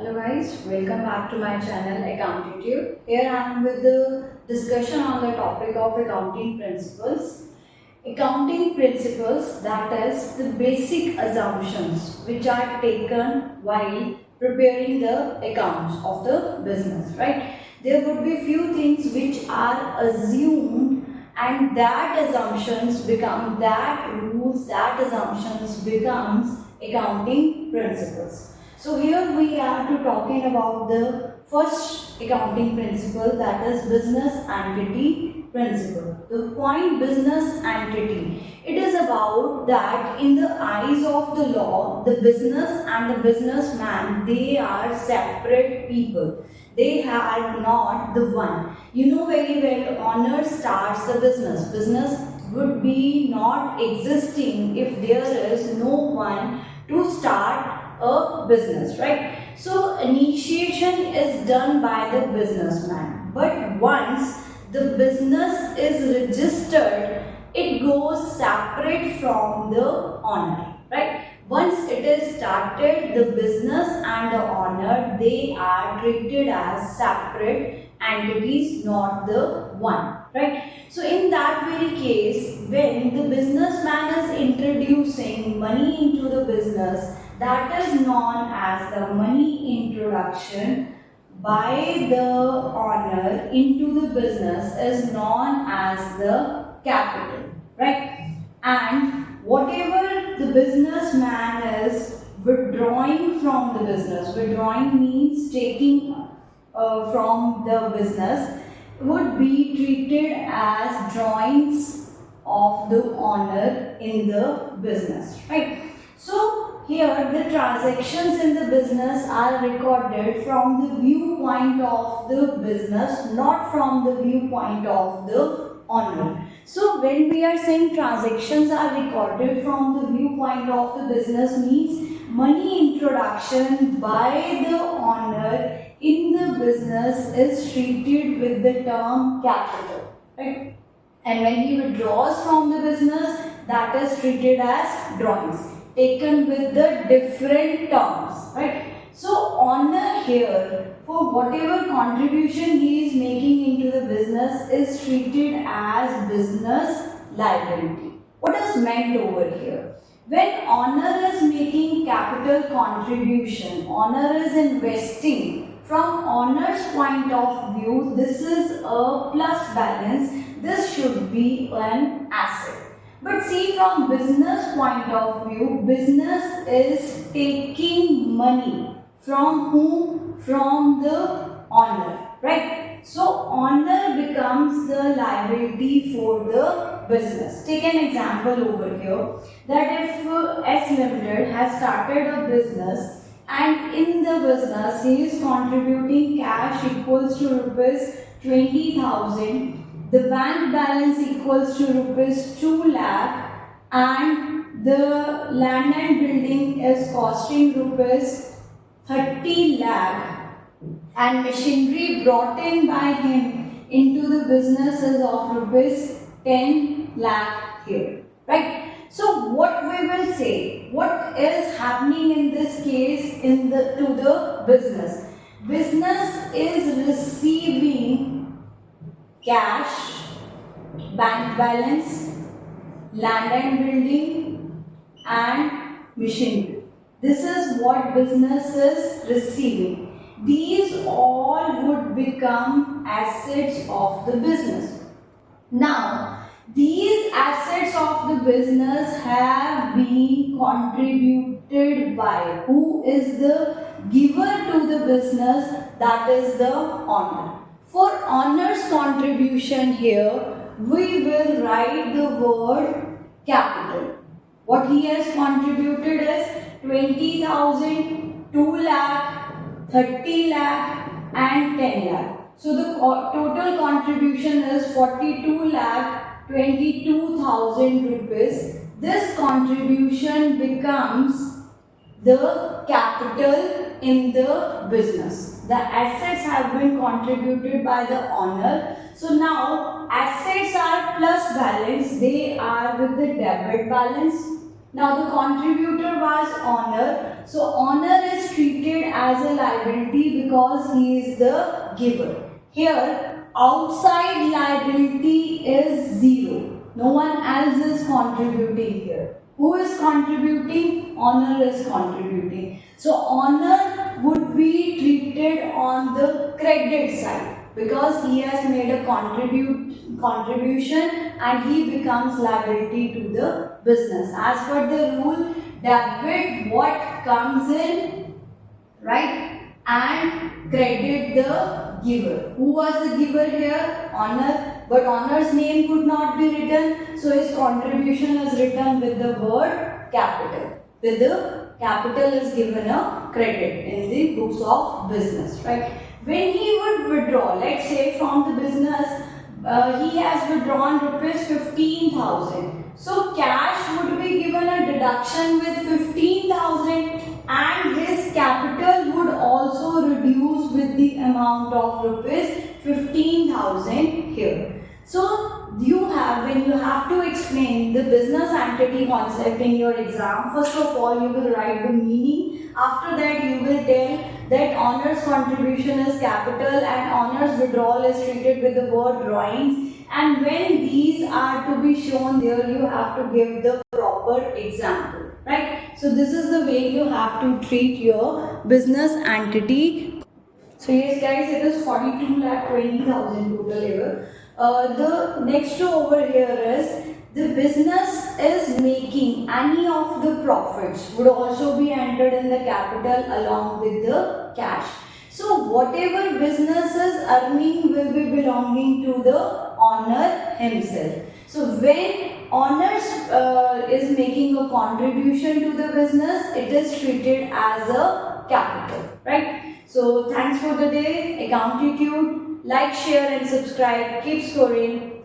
Hello guys, welcome back to my channel Accountancy. Here I am with the discussion on the topic of accounting principles. Accounting principles, that is the basic assumptions which are taken while preparing the accounts of the business, right? There would be few things which are assumed and that assumptions become that rules, that assumptions becomes accounting principles. So here we are to talking about the first accounting principle, that is business entity principle. The point business entity, it is about that in the eyes of the law, the business and the businessman, they are separate people. They are not the one. You know very well, owner starts the business. Business would be not existing if there is no one to start a business, right? So initiation is done by the businessman, but once the business is registered, it goes separate from the owner, right? Once it is started, the business and the owner, they are treated as separate entities, not the one, right? So in that very case, when the businessman is introducing money into the business, that is known as the money introduction by the owner into the business is known as the capital, right? And whatever the businessman is withdrawing from the business, withdrawing means taking from the business, would be treated as drawings of the owner in the business, right? So here the transactions in the business are recorded from the viewpoint of the business, not from the viewpoint of the owner. So when we are saying transactions are recorded from the viewpoint of the business, means money introduction by the owner in the business is treated with the term capital, right? And when he withdraws from the business, that is treated as drawings, taken with the different terms, right? So owner here, for whatever contribution he is making into the business, is treated as business liability. What is meant over here? When owner is making capital contribution, owner is investing, from owner's point of view, this is a plus balance, this should be an asset. But see, from business point of view, business is taking money from whom? From the owner, right? So owner becomes the liability for the business. Take an example over here, that if S Limited has started a business, and in the business he is contributing cash equals to rupees 20,000, the bank balance equals to rupees 2 lakh, and the land and building is costing rupees 30 lakh, and machinery brought in by him into the business is of rupees 10 lakh here, right? So what we will say, what is happening in this case to the business? Business is receiving cash, bank balance, land and building, and machinery. This is what business is receiving. These all would become assets of the business. Now, these assets of the business have been contributed by who is the giver to the business, that is the owner. For owner's contribution here, we will write the word capital. What he has contributed is 20,000, 2 lakh, 30 lakh and 10 lakh. So the total contribution is 42 lakh 22,000 rupees. This contribution becomes the capital in the business. The assets have been contributed by the owner. So now assets are plus balance, they are with the debit balance. Now the contributor was owner. So owner is treated as as a liability because he is the giver. Here, outside liability is zero. No one else is contributing here. Who is contributing? Owner is contributing. So owner would be treated on the credit side because he has made a contribution and he becomes liability to the business. As per the rule, debit what comes in, right, and credit the giver. Who was the giver here? Owner, but owner's name could not be written, so his contribution is written with the word capital. With the capital is given a credit in the books of business, right? When he would withdraw, let's say from the business, he has withdrawn rupees 15,000. So cash would be given a deduction with 15,000 and his capital would also reduce with the amount of rupees 15,000 here. So when you have to explain the business entity concept in your exam, first of all you will write the meaning. After that you will tell that owner's contribution is capital and owner's withdrawal is treated with the word drawings, and when these are to be shown there you have to give the proper example, right? So this is the way you have to treat your business entity. So yes guys, it is 42,20,000 total here. The next over here is the business is making any of the profits would also be entered in the capital along with the cash. So whatever business is earning will be belonging to the owner himself. So when owner is making a contribution to the business, it is treated as a capital, right? So thanks for the day. Accountitude. Like, share and subscribe. Keep scoring.